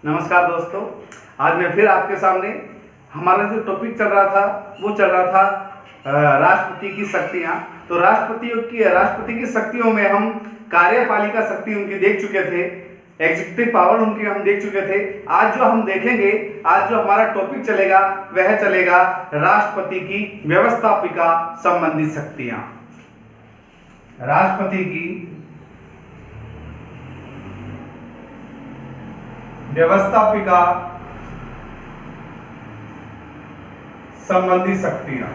नमस्कार दोस्तों, आज मैं फिर आपके सामने हमारा जो टॉपिक चल रहा था वो चल रहा था राष्ट्रपति की शक्तियाँ। तो राष्ट्रपति की शक्तियों में हम कार्यपालिका शक्ति उनकी देख चुके थे, एग्जीक्यूटिव पावर उनकी हम देख चुके थे। आज जो हम देखेंगे, आज जो हमारा टॉपिक चलेगा वह चलेगा राष्ट्रपति की व्यवस्थापिका संबंधी शक्तियाँ। राष्ट्रपति की व्यवस्थापिका संबंधी शक्तियां।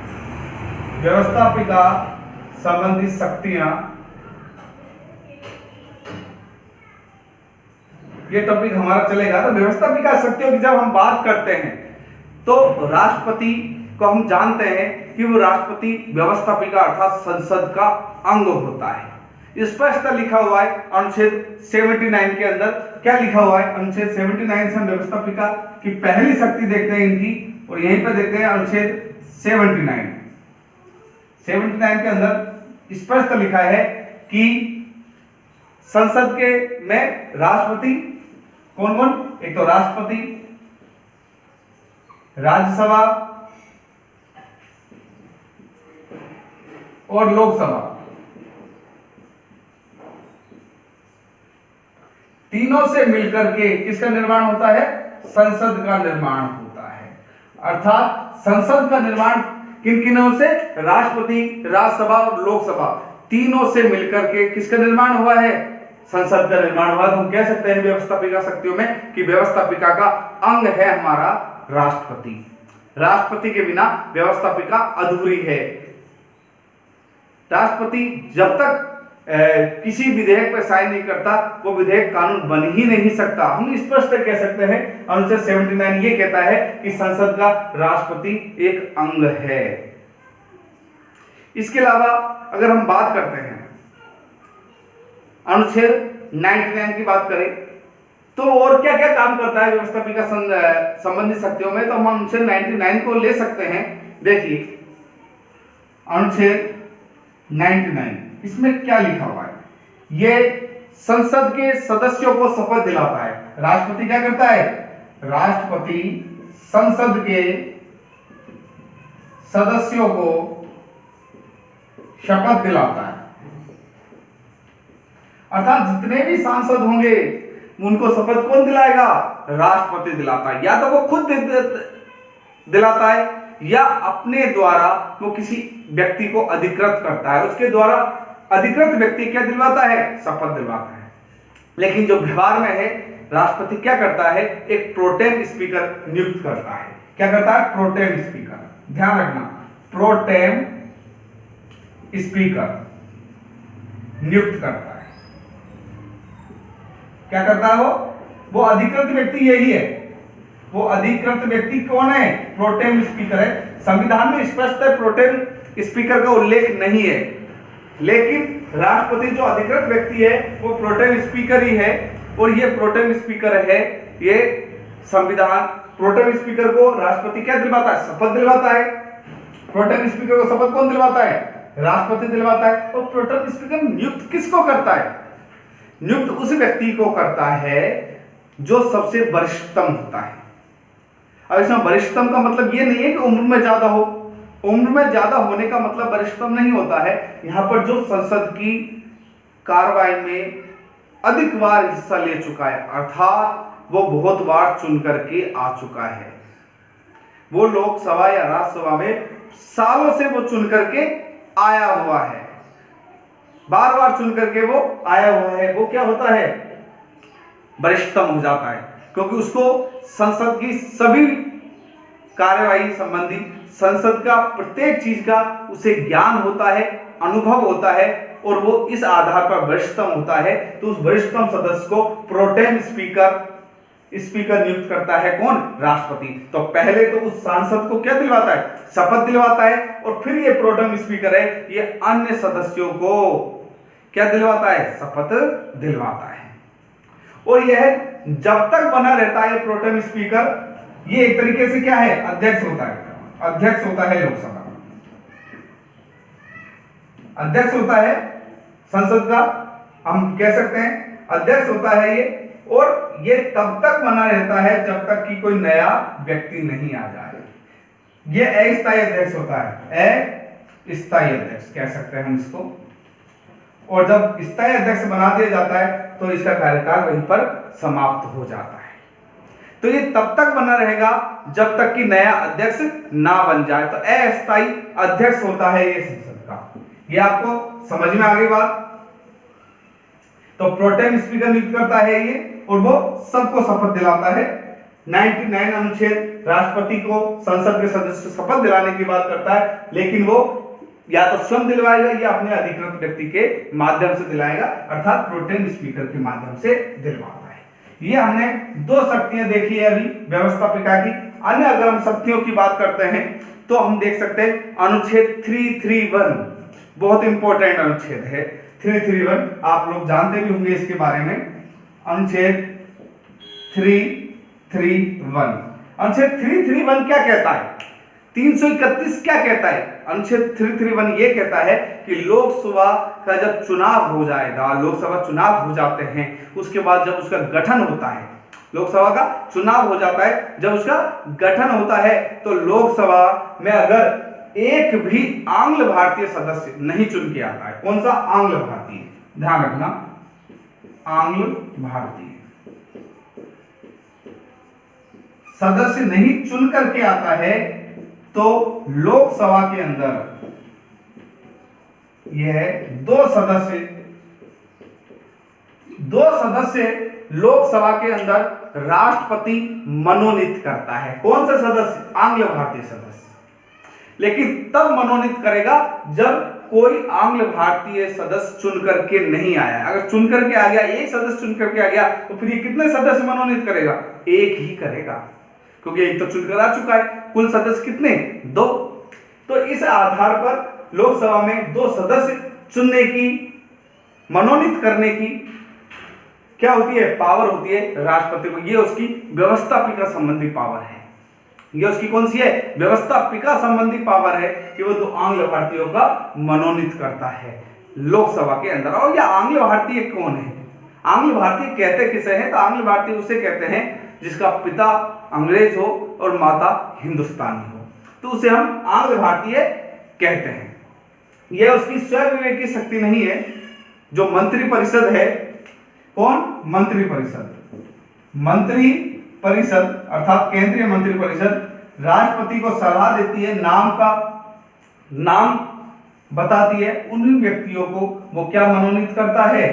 व्यवस्थापिका संबंधी शक्तियां, ये टॉपिक हमारा चलेगा। तो व्यवस्थापिका शक्तियों की जब हम बात करते हैं तो राष्ट्रपति को हम जानते हैं कि वो राष्ट्रपति व्यवस्थापिका अर्थात संसद का अंग होता है। स्पष्ट लिखा हुआ है अनुच्छेद 79 के अंदर। क्या लिखा हुआ है? अनुच्छेद 79 से हम व्यवस्थापिका की पहली शक्ति देखते हैं इनकी, और यहीं पर देखते हैं अनुच्छेद 79 के अंदर स्पष्ट लिखा है कि संसद के में राष्ट्रपति कौन कौन? एक तो राष्ट्रपति, राज्यसभा और लोकसभा, तीनों से मिलकर के किसका निर्माण होता है? संसद का निर्माण होता है। अर्थात संसद का निर्माण किन किनों से? राष्ट्रपति, राज्यसभा और लोकसभा, तीनों से मिलकर के किसका निर्माण हुआ है? संसद का निर्माण हुआ। तो हम कह सकते हैं व्यवस्थापिका शक्तियों में कि व्यवस्थापिका का अंग है हमारा राष्ट्रपति। राष्ट्रपति के बिना व्यवस्थापिका अधूरी है। राष्ट्रपति जब तक किसी विधेयक पर साइन नहीं करता वो विधेयक कानून बन ही नहीं सकता। हम स्पष्ट कह सकते हैं अनुच्छेद 79 ये कहता है कि संसद का राष्ट्रपति एक अंग है। इसके अलावा अगर हम बात करते हैं अनुच्छेद 99 की बात करें तो और क्या क्या काम करता है व्यवस्थापिका संबंधी शक्तियों में, तो हम अनुच्छेद 99 को ले सकते हैं। देखिए अनुच्छेद 99 इसमें क्या लिखा हुआ है? ये संसद के सदस्यों को शपथ दिलाता है। राष्ट्रपति क्या करता है? राष्ट्रपति संसद के सदस्यों को शपथ दिलाता है। अर्थात जितने भी सांसद होंगे उनको शपथ कौन दिलाएगा? राष्ट्रपति दिलाता है। या तो वो खुद दिलाता है या अपने द्वारा वो किसी व्यक्ति को अधिकृत करता है, उसके द्वारा अधिकृत व्यक्ति क्या दिलवाता है? शपथ दिलवाता है। लेकिन जो व्यवहार में है राष्ट्रपति क्या करता है? एक प्रोटेम स्पीकर नियुक्त करता है। क्या करता है? Pro tem speaker. ध्यान रखना, प्रोटेम स्पीकर नियुक्त करता है। क्या करता है वो अधिकृत व्यक्ति यही है। वो अधिकृत व्यक्ति कौन है? प्रोटेम स्पीकर है। संविधान में स्पष्ट है प्रोटेम स्पीकर का उल्लेख नहीं है, लेकिन राष्ट्रपति जो अधिकृत व्यक्ति है वो प्रोटेम स्पीकर ही है। और ये प्रोटेम स्पीकर है, ये संविधान प्रोटेम स्पीकर को राष्ट्रपति क्या दिलवाता है? शपथ दिलवाता है। प्रोटेम स्पीकर को शपथ कौन दिलवाता है? राष्ट्रपति दिलवाता है। और प्रोटेम स्पीकर नियुक्त किसको करता है? नियुक्त उस व्यक्ति को करता है जो सबसे वरिष्ठतम होता है। अब इसमें वरिष्ठतम का मतलब ये नहीं है कि उम्र में ज्यादा हो। उम्र में ज्यादा होने का मतलब वरिष्ठतम नहीं होता है। यहां पर जो संसद की कार्रवाई में अधिक बार हिस्सा ले चुका है, अर्थात वो बहुत बार चुन करके आ चुका है। वो लोकसभा या राज्यसभा में सालों से वो चुन करके आया हुआ है, बार बार चुन करके वो आया हुआ है। वो क्या होता है? वरिष्ठतम हो जाता है, क्योंकि उसको संसद की सभी कार्यवाही संबंधी, संसद का प्रत्येक चीज का उसे ज्ञान होता है, अनुभव होता है, और वो इस आधार पर वरिष्ठतम होता है। तो उस वरिष्ठतम सदस्य को प्रोटेम स्पीकर नियुक्त करता है। कौन? राष्ट्रपति। तो पहले तो उस सांसद को क्या दिलवाता है? शपथ दिलवाता है, और फिर ये प्रोटेम स्पीकर है, ये अन्य सदस्यों को क्या दिलवाता है? शपथ दिलवाता है। और यह जब तक बना रहता है प्रोटेम स्पीकर, ये एक तरीके से क्या है? अध्यक्ष होता है। अध्यक्ष होता है लोकसभा, अध्यक्ष होता है संसद का, हम कह सकते हैं अध्यक्ष होता है ये और ये तब तक बना रहता है जब तक कि कोई नया व्यक्ति नहीं आ जाए। ये अस्थायी अध्यक्ष होता है, अस्थायी अध्यक्ष कह सकते हैं हम इसको। और जब स्थायी अध्यक्ष बना दिया जाता है तो इसका कार्यकाल वहीं पर समाप्त हो जाता है। तो ये तब तक बना रहेगा जब तक कि नया अध्यक्ष ना बन जाए। तो अस्थायी अध्यक्ष होता है ये संसद का। ये आपको समझ में आ गई बात। तो प्रोटेम स्पीकर नियुक्त करता है ये, और वो सबको शपथ दिलाता है। 99 अनुच्छेद राष्ट्रपति को संसद के सदस्य शपथ दिलाने की बात करता है, लेकिन वो या तो स्वयं दिलवाएगा या अपने अधिकृत व्यक्ति के माध्यम से दिलाएगा, अर्थात प्रोटेम स्पीकर के माध्यम से दिलवाता है। ये हमने दो शक्तियां देखी है अभी व्यवस्थापिका की। अन्य अगर हम शक्तियों की बात करते हैं तो हम देख सकते हैं अनुच्छेद 331 बहुत इंपॉर्टेंट अनुच्छेद है। 331 आप लोग जानते भी होंगे इसके बारे में। अनुच्छेद 331, अनुच्छेद 331 क्या कहता है? 331 क्या कहता है? अनुच्छेद 331 ये कहता है कि लोकसभा का जब चुनाव हो जाएगा, लोकसभा चुनाव हो जाते हैं, उसके बाद जब उसका गठन होता है, लोकसभा का चुनाव हो जाता है, जब उसका गठन होता है तो लोकसभा में अगर एक भी आंग्ल भारतीय सदस्य नहीं चुन के आता है, कौन सा? आंग्ल भारतीय, ध्यान रखना, आंग्ल भारतीय सदस्य नहीं चुन करके आता है तो लोकसभा के अंदर यह दो सदस्य लोकसभा के अंदर राष्ट्रपति मनोनीत करता है। कौन सा सदस्य? आंग्ल भारतीय सदस्य। लेकिन तब मनोनीत करेगा जब कोई आंग्ल भारतीय सदस्य चुन करके नहीं आया। अगर चुन करके आ गया, एक सदस्य चुन करके आ गया, तो फिर ये कितने सदस्य मनोनीत करेगा? एक ही करेगा, क्योंकि एक तो चुनकर आ चुका है। कुल सदस्य कितने? 2। तो इस आधार पर लोकसभा में 2 सदस्य चुनने की, मनोनीत करने की क्या होती है? पावर होती है राष्ट्रपति को। ये उसकी व्यवस्थापिका संबंधी पावर है। ये उसकी कौन सी है? व्यवस्थापिका संबंधी पावर है कि वो 2 आंग्ल भारतीयों का मनोनीत करता है लोकसभा के अंदर। और ये आंग्ल भारतीय कौन है? आंग्ल भारतीय कहते किसे हैं? तो आंग्ल भारतीय उसे कहते हैं जिसका पिता अंग्रेज हो और माता हिंदुस्तानी हो, तो उसे हम आंग्ल भारतीय कहते हैं। यह उसकी स्वविवेक की शक्ति नहीं है। जो मंत्री परिषद है, कौन? मंत्री परिषद। मंत्री परिषद अर्थात केंद्रीय मंत्री परिषद राष्ट्रपति को सलाह देती है, नाम बताती है। उन व्यक्तियों को वो क्या मनोनीत करता है?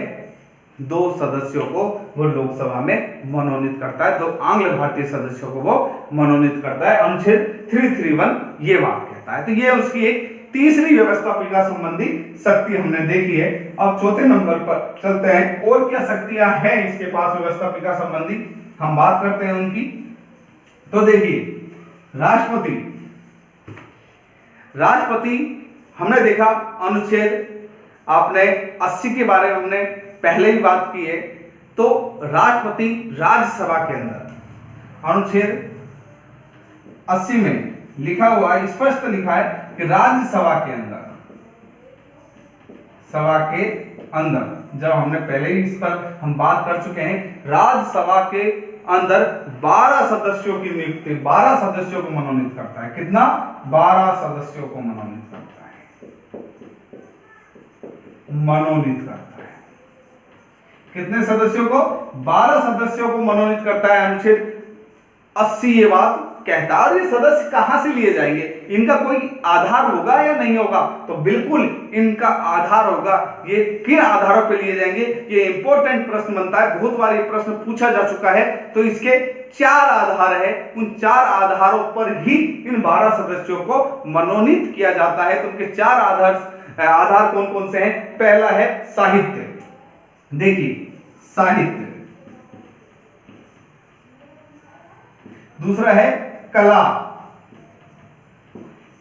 2 सदस्यों को वो लोकसभा में मनोनीत करता है। 2 आंग्ल भारतीय सदस्यों को वो मनोनीत करता है। अनुच्छेद 331 ये बात कहता है। तो ये उसकी एक तीसरी व्यवस्थापिका संबंधी शक्ति हमने देखी है। अब चौथे नंबर पर चलते हैं। और क्या शक्तियां हैं इसके पास व्यवस्थापिका संबंधी, हम बात करते हैं उनकी। तो देखिए, राष्ट्रपति हमने देखा, अनुच्छेद आपने 80 के बारे में हमने पहले ही बात की है। तो राष्ट्रपति राज्यसभा के अंदर अनुच्छेद 80 में लिखा हुआ है, स्पष्ट लिखा है कि राज्यसभा के अंदर जब हमने पहले ही इस पर हम बात कर चुके हैं, राज्यसभा के अंदर 12 सदस्यों की नियुक्ति, 12 सदस्यों को मनोनीत करता है। कितना? 12 सदस्यों को मनोनीत करता है। कितने सदस्यों को? 12 सदस्यों को मनोनीत करता है। अनुच्छेद 80 ये बात कहता है। और ये सदस्य कहां से लिए जाएंगे? इनका कोई आधार होगा या नहीं होगा? तो बिल्कुल इनका आधार होगा। ये किन आधारों पर लिए जाएंगे? ये इंपॉर्टेंट प्रश्न बनता है, बहुत बार ये प्रश्न पूछा जा चुका है। तो इसके 4 आधार है, उन 4 आधारों पर ही इन 12 सदस्यों को मनोनीत किया जाता है। तो उनके 4 आधार कौन कौन से हैं? पहला है साहित्य। देखिए, साहित्य। दूसरा है कला।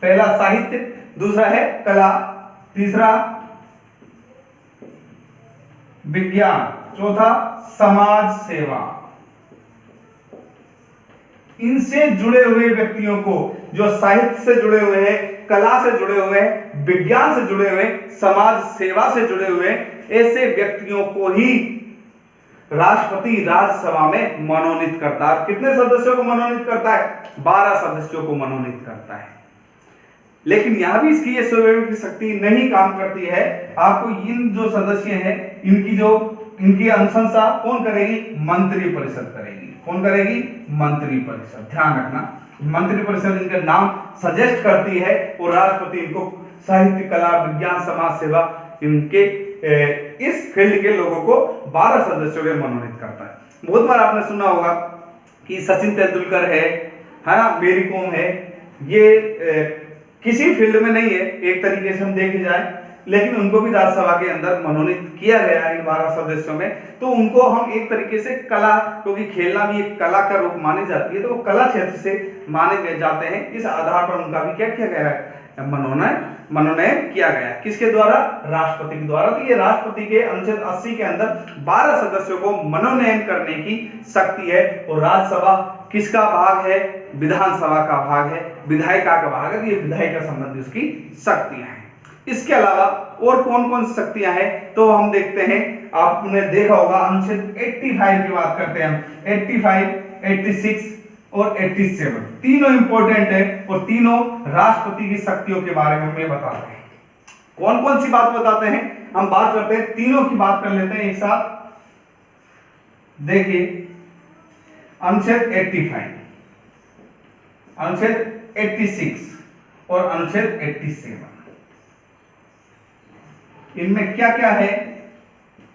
पहला साहित्य, दूसरा है कला, तीसरा विज्ञान, चौथा समाज सेवा। इनसे जुड़े हुए व्यक्तियों को, जो साहित्य से जुड़े हुए हैं, कला से जुड़े हुए हैं, विज्ञान से जुड़े हुए हैं, समाज सेवा से जुड़े हुए हैं, ऐसे व्यक्तियों को ही राष्ट्रपति राज्यसभा में मनोनीत करता है। कितने सदस्यों को मनोनीत करता है? 12 सदस्यों को मनोनीत करता है। लेकिन यहां भी इसकी ये स्वेच्छा शक्ति नहीं काम करती है। आपको इन जो सदस्य हैं इनकी अनुशंसा कौन करेगी? मंत्रिपरिषद करेगी। कौन करेगी? मंत्रिपरिषद। ध्यान रखना, मंत्रिपरिषद इनका नाम सजेस्ट करती है और राष्ट्रपति इनको साहित्य, कला, विज्ञान, समाज सेवा इनके इस फील्ड के लोगों को 12 सदस्यों के मनोनीत करता है। बहुत बार आपने सुना होगा कि सचिन तेंदुलकर है ना, मेरी कॉम है, ये किसी फील्ड में नहीं है एक तरीके से हम देखे जाए, लेकिन उनको भी राज्यसभा के अंदर मनोनीत किया गया है इन 12 सदस्यों में। तो उनको हम एक तरीके से कला, क्योंकि खेलना भी एक कला का रूप मानी जाती है, तो वो कला क्षेत्र से माने जाते हैं। इस आधार पर उनका भी क्या किया गया है? मनोनयन किया गया है। किसके द्वारा? राष्ट्रपति के द्वारा। तो ये राष्ट्रपति के अनुच्छेद 80 के अंदर 12 सदस्यों को मनोनयन करने की शक्ति है। और राज्यसभा किसका भाग है? विधानसभा का भाग है, विधायिका का भाग है। ये विधायिका संबंधी उसकी शक्तियां हैं। इसके अलावा और कौन कौन सी शक्तियां हैं तो हम देखते हैं। आपने देखा होगा अनुच्छेद 85 की बात करते हैं हम। 85, 86 और 87 तीनों इंपॉर्टेंट है और तीनों राष्ट्रपति की शक्तियों के बारे में हमें बताते हैं। कौन कौन सी बात बताते हैं? हम बात करते हैं, तीनों की बात कर लेते हैं एक साथ। देखिए, अनुच्छेद 85, अनुच्छेद 86 और अनुच्छेद 87, इनमें क्या क्या है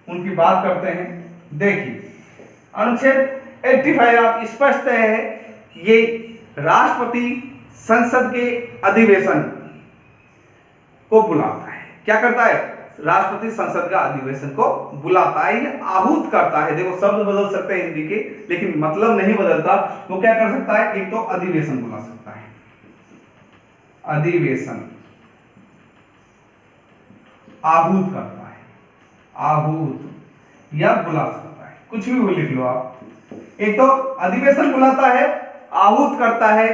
उनकी बात करते हैं। देखिए, अनुच्छेद 85 आप स्पष्ट है, ये राष्ट्रपति संसद के अधिवेशन को बुलाता है। क्या करता है? राष्ट्रपति संसद का अधिवेशन को बुलाता है, ये आहूत करता है। देखो, शब्द बदल सकते हैं हिंदी के, लेकिन मतलब नहीं बदलता। वो क्या कर सकता है? एक तो अधिवेशन बुला सकता है, अधिवेशन, आहूत करता है, आहूत या बुला सकता है, कुछ भी लिख लो आप। एक तो अधिवेशन बुलाता है, आहूत करता है,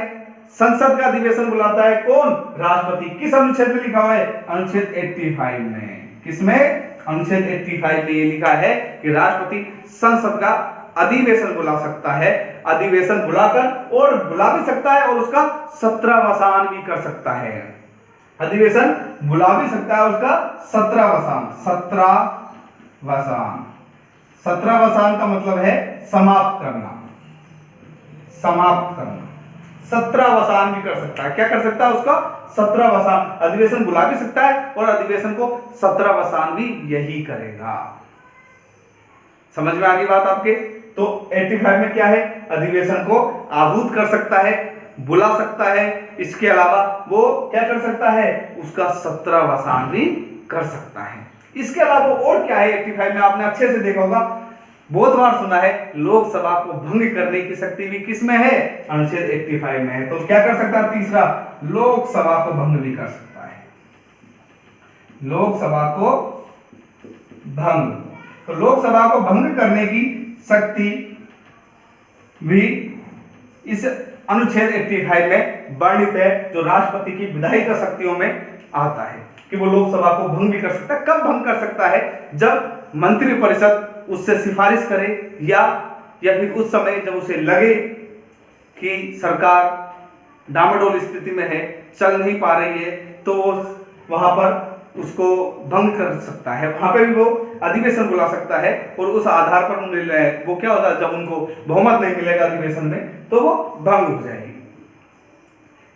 संसद का अधिवेशन बुलाता है। कौन? राष्ट्रपति। किस अनुच्छेद में लिखा हुआ है? अनुच्छेद 85 में। किसमें? अनुच्छेद 85 में ये लिखा है कि राष्ट्रपति संसद का अधिवेशन बुला सकता है। अधिवेशन बुलाकर और बुला भी सकता है और उसका सत्रावसान भी कर सकता है। अधिवेशन बुला भी सकता है, उसका सत्रावसान। सत्रावसान, सत्रावसान का मतलब है समाप्त करना, समाप्त करना। सत्रावसान भी कर सकता है। क्या कर सकता है? उसका सत्रावसान। अधिवेशन बुला भी सकता है और अधिवेशन को सत्रावसान भी यही करेगा। समझ में आ गई बात आपके? तो 85 में क्या है? अधिवेशन को आहूत कर सकता है, बुला सकता है। इसके अलावा वो क्या कर सकता है? उसका सत्रावसान भी कर सकता है। इसके अलावा और क्या है 85 में? आपने अच्छे से देखा होगा, बहुत बार सुना है, लोकसभा को भंग करने की शक्ति भी किसमें है? अनुच्छेद 85 में है। तो क्या कर सकता है? तीसरा, लोकसभा को भंग भी कर सकता है, लोकसभा को भंग। तो लोकसभा को भंग करने की शक्ति भी इस अनुच्छेद 85 में वर्णित है, जो राष्ट्रपति की विधायिका शक्तियों में आता है कि वो लोकसभा को भंग भी कर सकता है। कब भंग कर सकता है? जब मंत्रिपरिषद उससे सिफारिश करे या फिर उस समय जब उसे लगे कि सरकार डामाडोल स्थिति में है, चल नहीं पा रही है, तो वहां पर उसको भंग कर सकता है। वहां पे भी वो अधिवेशन बुला सकता है और उस आधार पर वो क्या होता है, जब उनको बहुमत नहीं मिलेगा अधिवेशन में, तो वो भंग हो जाएगी।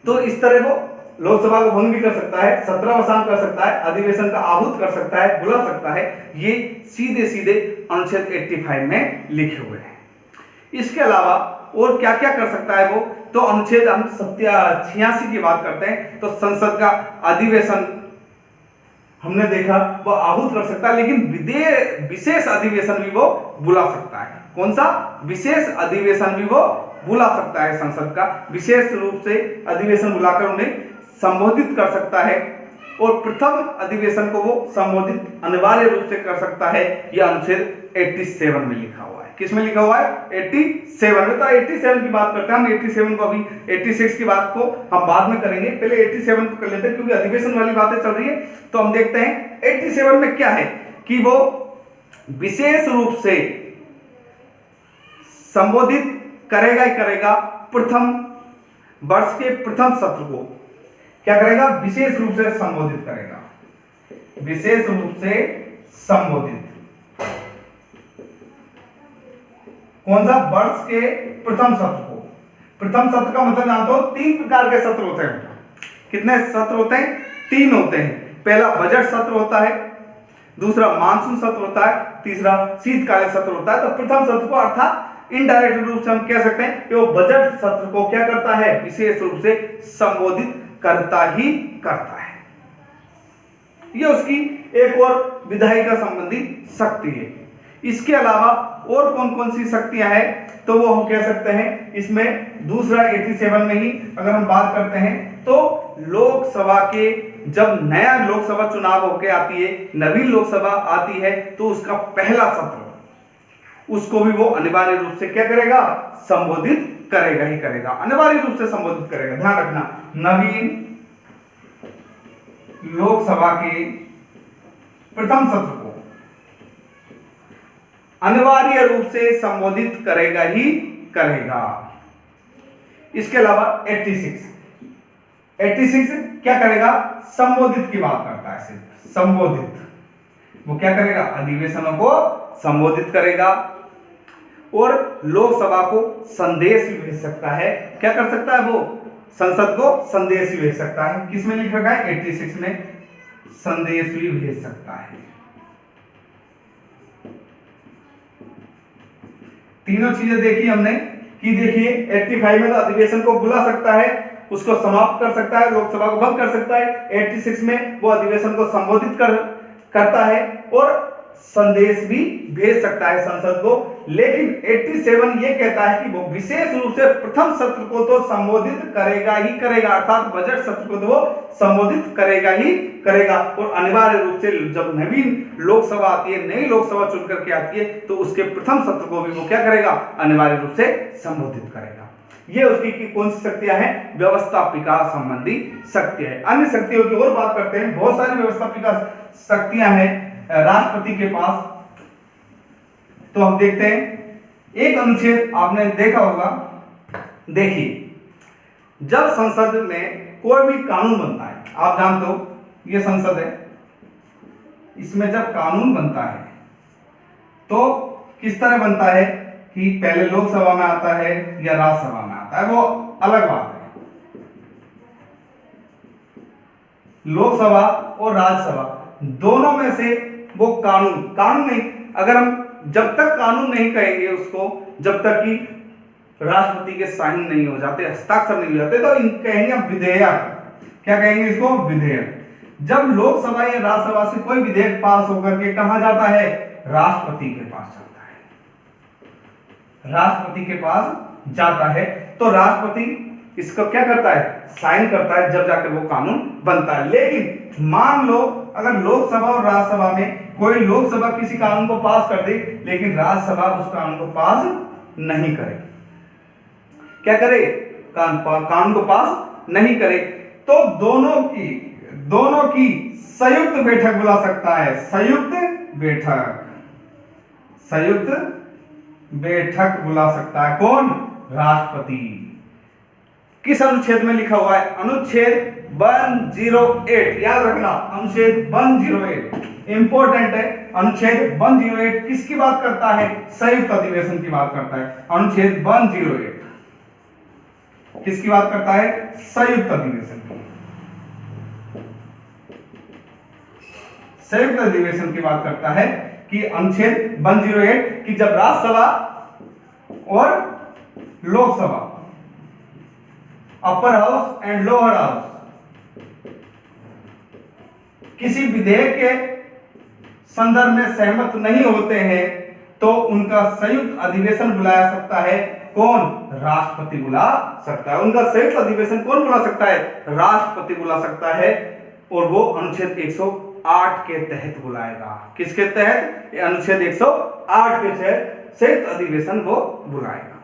तो इस तरह वो लोकसभा को भंग भी कर सकता है, सत्रावसान कर सकता है, अधिवेशन का आहूत कर सकता है, बुला सकता है। ये सीधे सीधे अनुच्छेद 85 में लिखे हुए हैं। इसके अलावा और क्या क्या कर सकता है वो? तो अनुच्छेद हम 86 की बात करते हैं, तो संसद का अधिवेशन हमने देखा वो आहूत कर सकता है, लेकिन विशेष अधिवेशन भी वो बुला सकता है। कौन सा? विशेष अधिवेशन भी वो बुला सकता है। संसद का विशेष रूप से अधिवेशन बुलाकर उन्हें संबोधित कर सकता है और प्रथम अधिवेशन को वो संबोधित अनिवार्य रूप से कर सकता है। यह अनुच्छेद 87 में लिखा हुआ है। किस में लिखा हुआ है? 87 में। तो 87 की बात करते हैं हम। 87 को अभी 86 की बात को हम बाद में करेंगे, पहले 87 को कर लेते हैं क्योंकि अधिवेशन वाली बातें चल रही है। तो हम देखते हैं 87 में क्या है कि वो विशेष रूप से संबोधित करेगा ही करेगा। प्रथम वर्ष के प्रथम सत्र को क्या करेगा, विशेष रूप से संबोधित करेगा, विशेष रूप से संबोधित। कौन सा, वर्ष के प्रथम सत्र को। प्रथम सत्र का मतलब जानते हो 3 प्रकार के सत्र होते हैं। कितने सत्र होते हैं, 3 होते हैं। पहला बजट सत्र होता है, दूसरा मानसून सत्र होता है, तीसरा शीतकालीन सत्र होता है। तो प्रथम सत्र को अर्थात इनडायरेक्ट रूप से हम कह सकते हैं कि वो बजट सत्र को क्या करता है, विशेष रूप से संबोधित करता ही करता है। ये उसकी एक और विधायिका संबंधी शक्ति है। इसके अलावा और कौन कौन सी शक्तियां हैं, तो वो हम कह सकते हैं इसमें दूसरा 87 में ही अगर हम बात करते हैं तो लोकसभा के, जब नया लोकसभा चुनाव होके आती है, नवीन लोकसभा आती है, तो उसका पहला सत्र उसको भी वो अनिवार्य रूप से क्या करेगा, संबोधित करेगा ही करेगा, अनिवार्य रूप से संबोधित करेगा। ध्यान रखना, नवीन लोकसभा के प्रथम सत्र को अनिवार्य रूप से संबोधित करेगा ही करेगा। इसके अलावा 86 क्या करेगा, संबोधित की बात करता है, सिर्फ संबोधित। वो क्या करेगा, अधिवेशनों को संबोधित करेगा और लोकसभा को संदेश भी भेज सकता है। क्या कर सकता है वो, संसद को संदेश भी भेज सकता है। किसमें लिख रखा है, 86 में संदेश भी भेज सकता है। तीनों चीजें देखी हमने कि देखिए 85 में तो अधिवेशन को बुला सकता है, उसको समाप्त कर सकता है, लोकसभा को भंग कर सकता है। 86 में वो अधिवेशन को संबोधित करता है और संदेश भी भेज सकता है संसद को। लेकिन 87 ये कहता है कि वो विशेष रूप से प्रथम सत्र को तो संबोधित करेगा ही करेगा, अर्थात बजट सत्र को तो वो संबोधित करेगा ही करेगा। और अनिवार्य रूप से जब नवीन लोकसभा आती है, नई लोकसभा चुन करके आती है, तो उसके प्रथम सत्र को भी वो क्या करेगा, अनिवार्य रूप से संबोधित करेगा। ये उसकी कौन सी शक्तियां हैं, व्यवस्थापिका संबंधी शक्तियां हैं। अन्य शक्तियों की और बात करते हैं, बहुत सारी व्यवस्थापिका शक्तियां हैं राष्ट्रपति के पास। तो हम देखते हैं एक अनुच्छेद आपने देखा होगा। देखिए, जब संसद में कोई भी कानून बनता है, आप जानते हो ये संसद है, इसमें जब कानून बनता है तो किस तरह बनता है कि पहले लोकसभा में आता है या राज्यसभा में आता है, वो अलग बात है। लोकसभा और राज्यसभा दोनों में से वो कानून नहीं, अगर हम जब तक कानून नहीं कहेंगे उसको, जब तक कि राष्ट्रपति के साइन नहीं हो जाते, हस्ताक्षर नहीं हो जाते, तो कहेंगे विधेयक। क्या कहेंगे इसको, विधेयक। जब लोकसभा या राज्यसभा से कोई विधेयक पास होकर के कहां जाता है, राष्ट्रपति के पास जाता है, राष्ट्रपति के पास जाता है। तो राष्ट्रपति इसको क्या करता है, साइन करता है, जब जाकर वो कानून बनता है। लेकिन मान लो अगर लोकसभा और राज्यसभा में कोई लोकसभा किसी कानून को पास कर दे, लेकिन राज्यसभा उस कानून को पास नहीं करे, क्या करे, कानून को पास नहीं करे, तो दोनों की संयुक्त बैठक बुला सकता है। संयुक्त बैठक बुला सकता है कौन, राष्ट्रपति। किस अनुच्छेद में लिखा हुआ है, अनुच्छेद 108, याद रखना, अनुच्छेद 108 इंपॉर्टेंट है। अनुच्छेद 108 किसकी बात करता है, संयुक्त अधिवेशन की बात करता है। अनुच्छेद 108 किसकी बात करता है, संयुक्त अधिवेशन की, संयुक्त अधिवेशन की बात करता है। कि अनुच्छेद 108 कि जब राज्यसभा और Lok Sabha, upper house and lower house, किसी विधेयक के संदर्भ में सहमत नहीं होते हैं, तो उनका संयुक्त अधिवेशन बुलाया सकता है कौन, राष्ट्रपति बुला सकता है। उनका संयुक्त अधिवेशन कौन बुला सकता है, राष्ट्रपति बुला सकता है। और वो अनुच्छेद 108 के तहत बुलाएगा। किसके तहत, अनुच्छेद 108 के तहत संयुक्त अधिवेशन वो बुलाएगा।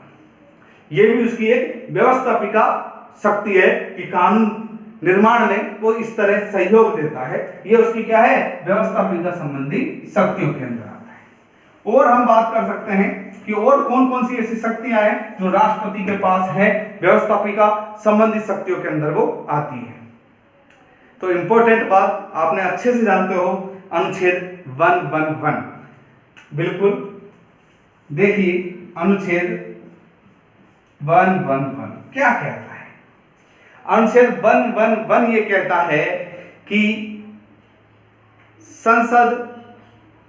ये भी उसकी एक व्यवस्थापिका शक्ति है कि कानून निर्माण में वो इस तरह सहयोग देता है। ये उसकी क्या है, व्यवस्थापिका संबंधी शक्तियों के अंदर आता है। और हम बात कर सकते हैं कि और कौन कौन सी ऐसी शक्तियां हैं जो राष्ट्रपति के पास है, व्यवस्थापिका संबंधित शक्तियों के अंदर वो आती है। तो इंपॉर्टेंट बात आपने अच्छे से जानते हो, अनुच्छेद 111। बिल्कुल देखिए अनुच्छेद 111 क्या कहता है। अनुच्छेद 111 ये कहता है कि संसद,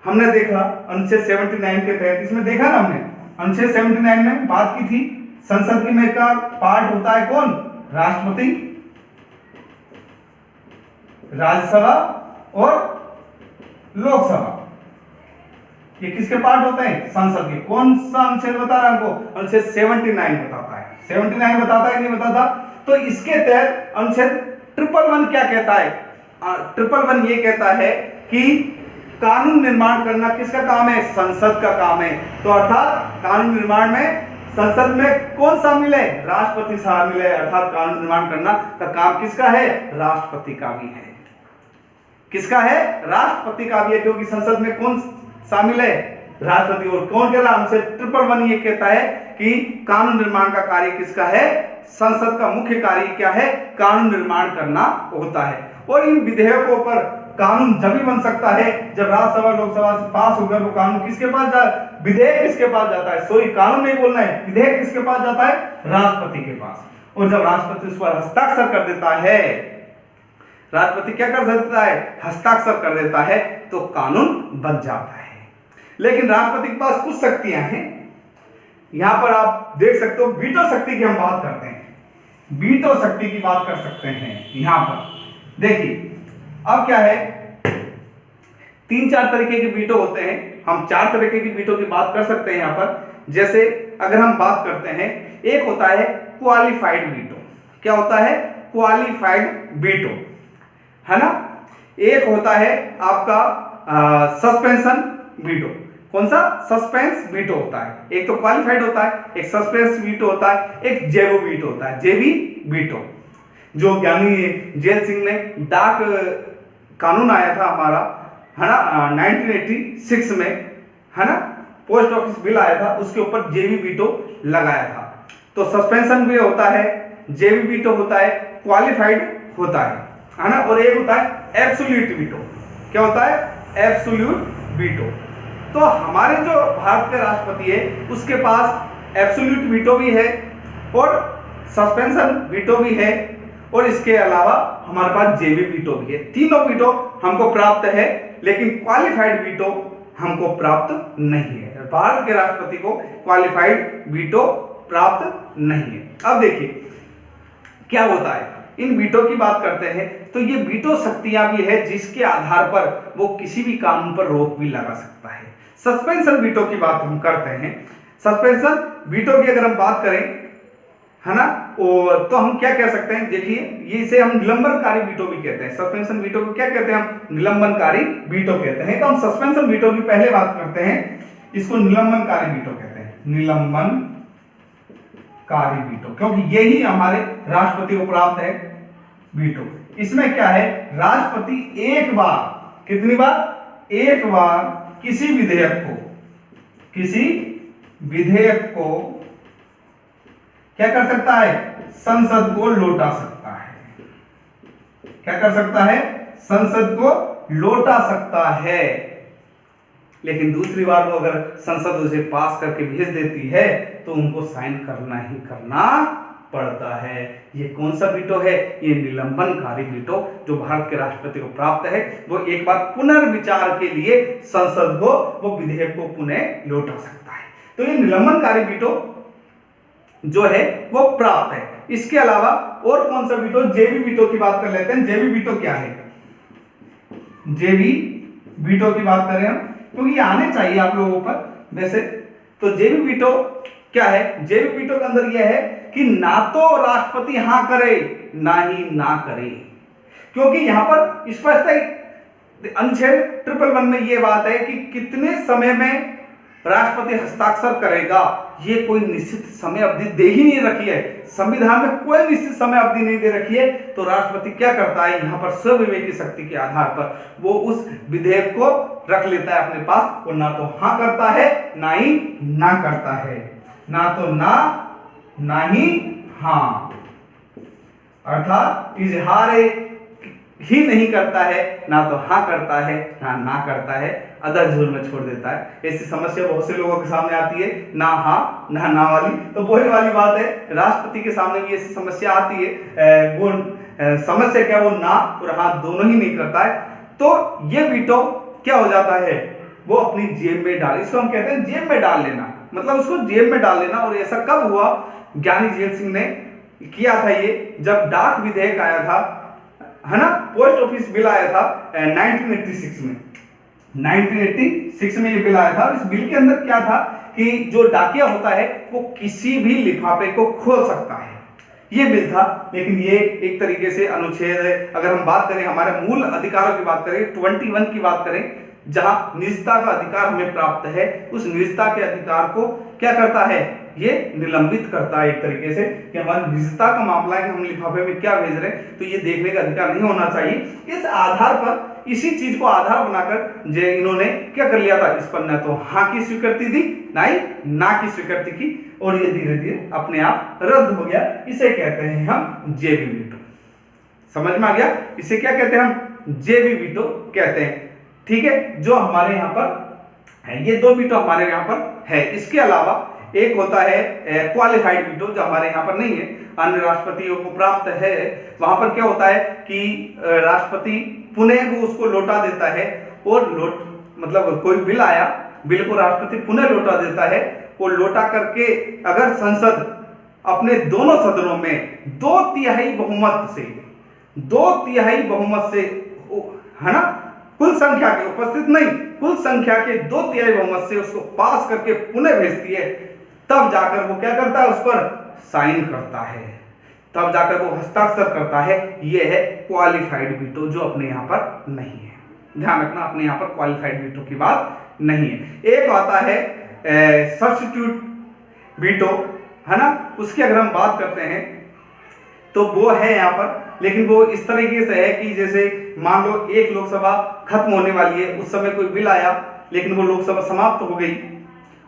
हमने देखा अनुच्छेद 79 के तहत, इसमें देखा ना हमने अनुच्छेद 79 में बात की थी, संसद में का पार्ट होता है कौन, राष्ट्रपति, राज्यसभा और लोकसभा। ये किसके पार्ट होते हैं, संसद के। कौन सा अनुच्छेद बता रहा है हमको, अनुच्छेद 79 बताता है। 79 बताता है नहीं बताता। तो इसके तहत अनुच्छेद 111 क्या कहता है, 111 ये कहता है कि कानून निर्माण करना किसका काम है, संसद का काम है। तो अर्थात कानून निर्माण में संसद में कौन शामिल है, राष्ट्रपति शामिल है। अर्थात कानून निर्माण करना का काम किसका है, राष्ट्रपति का भी है। किसका है, राष्ट्रपति का भी है, क्योंकि संसद में कौन शामिल है, राष्ट्रपति। और कौन कह रहा है, हमसे 111 ये कहता है कि कानून निर्माण का कार्य किसका है, संसद का मुख्य कार्य क्या है, कानून निर्माण करना होता है। और इन विधेयकों पर कानून जब भी बन सकता है जब राज्यसभा लोकसभा से पास होकर वो कानून किसके पास विधेयक किसके पास जाता है, सॉरी कानून नहीं बोलना है, विधेयक किसके पास जाता है, राष्ट्रपति के पास। और जब राष्ट्रपति उस पर हस्ताक्षर कर देता है, राष्ट्रपति क्या कर देता है, हस्ताक्षर कर देता है, तो कानून बन जाता है। लेकिन राष्ट्रपति के पास कुछ शक्तियां हैं, यहां पर आप देख सकते हो, वीटो शक्ति की हम बात करते हैं, वीटो शक्ति की बात कर सकते हैं। यहां पर देखिए अब क्या है, 3-4 तरीके के वीटो होते हैं, हम 4 तरीके की वीटो की बात कर सकते हैं यहां पर। जैसे अगर हम बात करते हैं, एक होता है क्वालिफाइड वीटो। क्या होता है, क्वालिफाइड वीटो, है ना। एक होता है आपका सस्पेंशन वीटो। कौन सा, सस्पेंस वीटो होता है। एक तो क्वालिफाइड होता है, एक सस्पेंस वीटो होता है, एक जेबी वीटो होता है, जेबी वीटो। जो ज्ञानी जेल सिंह ने डाक कानून आया था हमारा, है ना, 1986 में, है ना, पोस्ट ऑफिस बिल आया था, उसके ऊपर जेबी वीटो लगाया था। तो सस्पेंशन भी होता है, जेबी वीटो होता है, क्वालिफाइड होता है ना। और एक होता है एब्सोल्यूट वीटो। क्या होता है, एब्सोल्यूट वीटो। तो हमारे जो भारत के राष्ट्रपति है उसके पास एब्सोल्यूट वीटो भी है और सस्पेंशन वीटो भी है, और इसके अलावा हमारे पास जेबी वीटो भी है। तीनों वीटो हमको प्राप्त है, लेकिन क्वालिफाइड वीटो हमको प्राप्त नहीं है। भारत के राष्ट्रपति को क्वालिफाइड वीटो प्राप्त नहीं है। अब देखिए क्या होता है, इन वीटो की बात करते हैं तो ये वीटो शक्तियां भी है जिसके आधार पर वो किसी भी कानून पर रोक भी लगा सकता है। सस्पेंशन वीटो की बात हम करते हैं। सस्पेंशन वीटो की अगर हम बात करें, है ना, और तो हम क्या कह सकते हैं, देखिए ये इसे हम निलंबनकारी वीटो भी कहते हैं। सस्पेंशन वीटो को क्या कहते हैं, हम निलंबनकारी वीटो कहते हैं। तो हम सस्पेंशन वीटो की पहले बात करते हैं, इसको निलंबनकारी वीटो कहते हैं, निलंबनकारी वीटो, क्योंकि यही हमारे राष्ट्रपति को प्राप्त है वीटो। इसमें क्या है, राष्ट्रपति एक बार, कितनी बार, एक बार किसी विधेयक को क्या कर सकता है, संसद को लौटा सकता है। क्या कर सकता है, संसद को लौटा सकता है। लेकिन दूसरी बार वो अगर संसद उसे पास करके भेज देती है तो उनको साइन करना ही करना पड़ता है। ये कौन सा वीटो है, ये निलंबनकारी वीटो जो भारत के राष्ट्रपति को प्राप्त है। वो एक बार पुनर्विचार के लिए संसद को वो विधेयक को पुनः लौटा सकता है। तो ये निलंबनकारी वीटो जो है वो प्राप्त है। इसके अलावा और कौन सा वीटो, जेबी वीटो की बात कर लेते हैं। जेबी वीटो क्या है, जेबी वीटो की बात करें हम, क्योंकि ये आने चाहिए आप लोगों पर वैसे। तो जेबी वीटो क्या है, जेबी वीटो के अंदर यह है कि ना तो राष्ट्रपति हां करे ना ही ना करे, क्योंकि यहां पर स्पष्ट है अनुच्छेद 111 में यह बात है कि कितने समय में राष्ट्रपति हस्ताक्षर करेगा, ये कोई निश्चित समय अवधि दे ही नहीं रखी है, संविधान में कोई निश्चित समय अवधि नहीं दे रखी है। तो राष्ट्रपति क्या करता है, यहाँ पर स्वविवेकी शक्ति के आधार पर वो उस विधेयक को रख लेता है अपने पास। वो ना तो हाँ करता है ना ही ना करता है, ना तो ना ही हाँ, अर्थात इजहार ही नहीं करता है, ना तो हाँ करता है ना करता है, अदर झूल में छोड़ देता है। ऐसी समस्या बहुत से लोगों के सामने आती है, ना हाँ ना वाली। तो वही वाली बात है, राष्ट्रपति के सामने भी ऐसी समस्या आती है। वो समस्या क्या, वो ना और हाँ दोनों ही नहीं करता है। तो ये वीटो क्या हो जाता है, वो अपनी जेब में डाल, इसको हम कहते हैं जेब में डाल लेना, मतलब उसको जेब में डाल लेना। और ऐसा कब हुआ, ज्ञानी जेल सिंह ने किया था ये, जब डाक विधेयक आया था, है ना, पोस्ट ऑफिस बिल आया था 1986 में। 1986 में ये बिल आया था। और इस बिल के अंदर क्या था कि जो डाकिया होता है वो किसी भी लिफाफे को खोल सकता है, ये बिल था। लेकिन ये एक तरीके से अनुच्छेद है, अगर हम बात करें हमारे मूल अधिकारों की बात करें, 21 की बात करें, जहां निजता का अधिकार हमें प्राप्त है, उस निजता के अधिकार को क्या करता है, ये निलंबित करता है एक तरीके से, कि हमारी निजता का मामला है कि हम लिफाफे में क्या भेज रहे हैं, तो ये देखने का अधिकार नहीं होना चाहिए। इस आधार पर, इसी चीज को आधार बनाकर जो इन्होंने क्या कर लिया था, इस पर न तो हाँ की स्वीकृति दी, ना ही ना की स्वीकृति की, और ये धीरे धीरे अपने आप रद्द हो गया। इसे कहते हैं हम जेबी वीटो। समझ में आ गया, इसे क्या कहते हैं हम, जेबी वीटो कहते हैं। ठीक है, जो हमारे यहाँ पर है, ये दो वीटो हमारे यहाँ पर है। इसके अलावा एक होता है क्वालिफाइड वीटो, जो हमारे यहाँ पर नहीं है, अन्य राष्ट्रपतियों को प्राप्त है। वहां पर क्या होता है कि राष्ट्रपति पुनः वो उसको लौटा देता है, और मतलब कोई बिल आया, बिल को राष्ट्रपति पुनः लौटा देता है। वो लौटा करके अगर संसद अपने दोनों सदनों में 2/3 बहुमत से, है ना, कुल संख्या के, उपस्थित नहीं, कुल संख्या के 2/3 बहुमत से उसको पास करके पुनः भेजती है, तब जाकर वो क्या करता है, उस पर साइन करता है, तब जाकर वो हस्ताक्षर करता है। ये है क्वालिफाइड वीटो, जो अपने यहाँ पर नहीं है। ध्यान रखना, अपने यहाँ पर क्वालिफाइड वीटो की बात नहीं है। एक आता है सब्स्टिट्यूट वीटो, है ना, उसकी अगर हम बात करते हैं तो वो है यहाँ पर, लेकिन वो इस तरीके से है कि जैसे मान लो एक लोकसभा खत्म होने वाली है, उस समय कोई बिल आया, लेकिन वो लोकसभा समाप्त हो गई,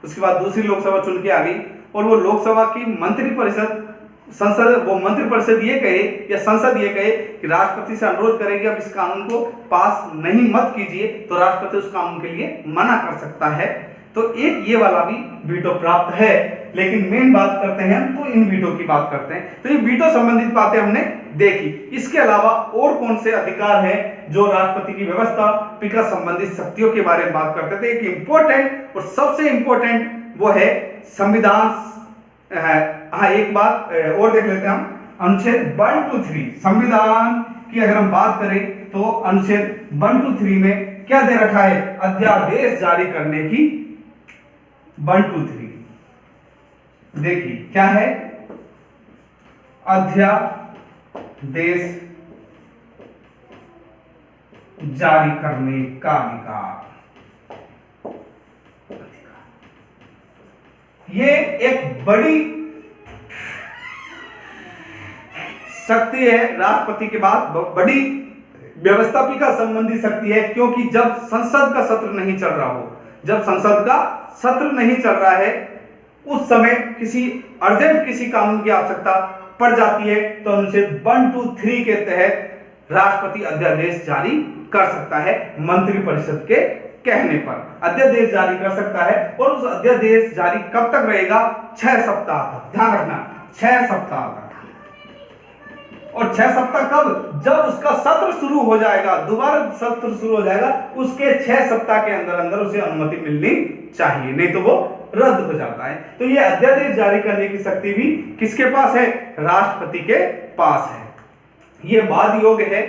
उसके बाद दूसरी लोकसभा चुन के आ गई, और वो लोकसभा की मंत्रिपरिषद, संसद, वो मंत्रिपरिषद ये कहे या संसद ये कहे कि राष्ट्रपति से अनुरोध करेगी अब इस कानून को पास नहीं मत कीजिए, तो राष्ट्रपति उस कानून के लिए मना कर सकता है। तो एक ये वाला भी वीटो प्राप्त है। लेकिन मेन बात करते हैं तो इन वीटो की बात करते हैं। तो ये वीटो संबंधित बातें हमने देखी। इसके अलावा और कौन से अधिकार हैं जो राष्ट्रपति की व्यवस्था पिका संबंधित शक्तियों के बारे में बात करते थे। एक इंपॉर्टेंट और सबसे इंपॉर्टेंट वो है संविधान। हाँ, एक बात और देख लेते हैं हम, अनुच्छेद 1 to 3 संविधान की अगर हम बात करें तो अनुच्छेद 1 to 3 में क्या दे रखा है, अध्यादेश जारी करने की 1 to 3। देखिए क्या है, अध्यादेश जारी करने का अधिकार। ये एक बड़ी शक्ति है राष्ट्रपति के बाद, बड़ी व्यवस्थापिका संबंधी शक्ति है। क्योंकि जब संसद का सत्र नहीं चल रहा हो, जब संसद का सत्र नहीं चल रहा है, उस समय किसी अर्जेंट किसी कानून की आवश्यकता पड़ जाती है, तो अनुच्छेद 1 to 3 के तहत राष्ट्रपति अध्यादेश जारी कर सकता है। मंत्रिपरिषद के कहने पर अध्यादेश जारी कर सकता है। और उस अध्यादेश जारी कब तक रहेगा, 6 सप्ताह तक। ध्यान रखना, 6 सप्ताह तक। और 6 सप्ताह कब, जब उसका सत्र शुरू हो जाएगा, दोबारा सत्र शुरू हो जाएगा, उसके 6 सप्ताह के अंदर अंदर उसे अनुमति मिलनी चाहिए, नहीं तो वो रद्द हो जाता है। तो ये अध्यादेश जारी करने की शक्ति भी किसके पास है, राष्ट्रपति के पास है। ये वाद योग्य है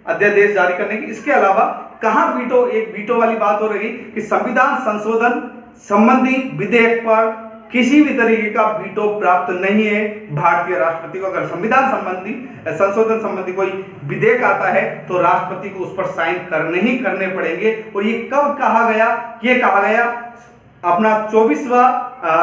अध्यादेश जारी करने की। इसके अलावा कहां वीटो, एक वीटो वाली बात हो रही कि संविधान संशोधन संबंधी विधेयक पर किसी भी तरीके का वीटो प्राप्त नहीं है भारतीय राष्ट्रपति को। अगर संविधान संबंधी संशोधन संबंधी कोई विधेयक आता है तो राष्ट्रपति को उस पर साइन करने ही करने पड़ेंगे। और ये कब कहा गया, ये कहा गया अपना 24वां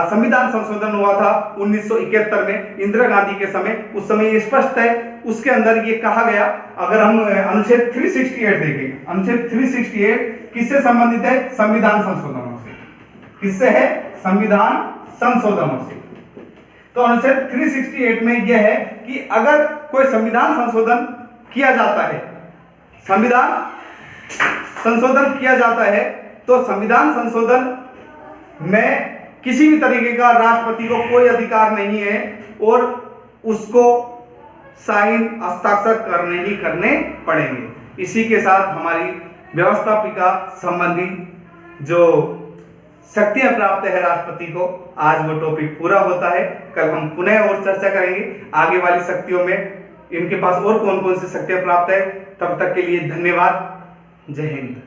संविधान संशोधन हुआ था 1971 में इंदिरा गांधी के समय। उस समय ये स्पष्ट है, उसके अंदर ये कहा गया, अगर हम अनुच्छेद 368 देखें, अनुच्छेद 368 किससे संबंधित है? संविधान संशोधनों से। किससे है? संविधान संशोधनों से। तो अनुच्छेद 368 में यह है कि अगर कोई संविधान संशोधन किया जाता है, संविधान संशोधन किया जाता है, तो संविधान संशोधन में किसी भी तरीके का राष्ट्रपति को कोई अधिकार नहीं है और उसको साइन हस्ताक्षर करने पड़ेंगे। इसी के साथ हमारी व्यवस्थापिका संबंधी जो शक्तियां प्राप्त है राष्ट्रपति को, आज वो टॉपिक पूरा होता है। कल हम पुनः और चर्चा करेंगे आगे वाली शक्तियों में, इनके पास और कौन कौन सी शक्तियां प्राप्त है। तब तक के लिए धन्यवाद। जय हिंद।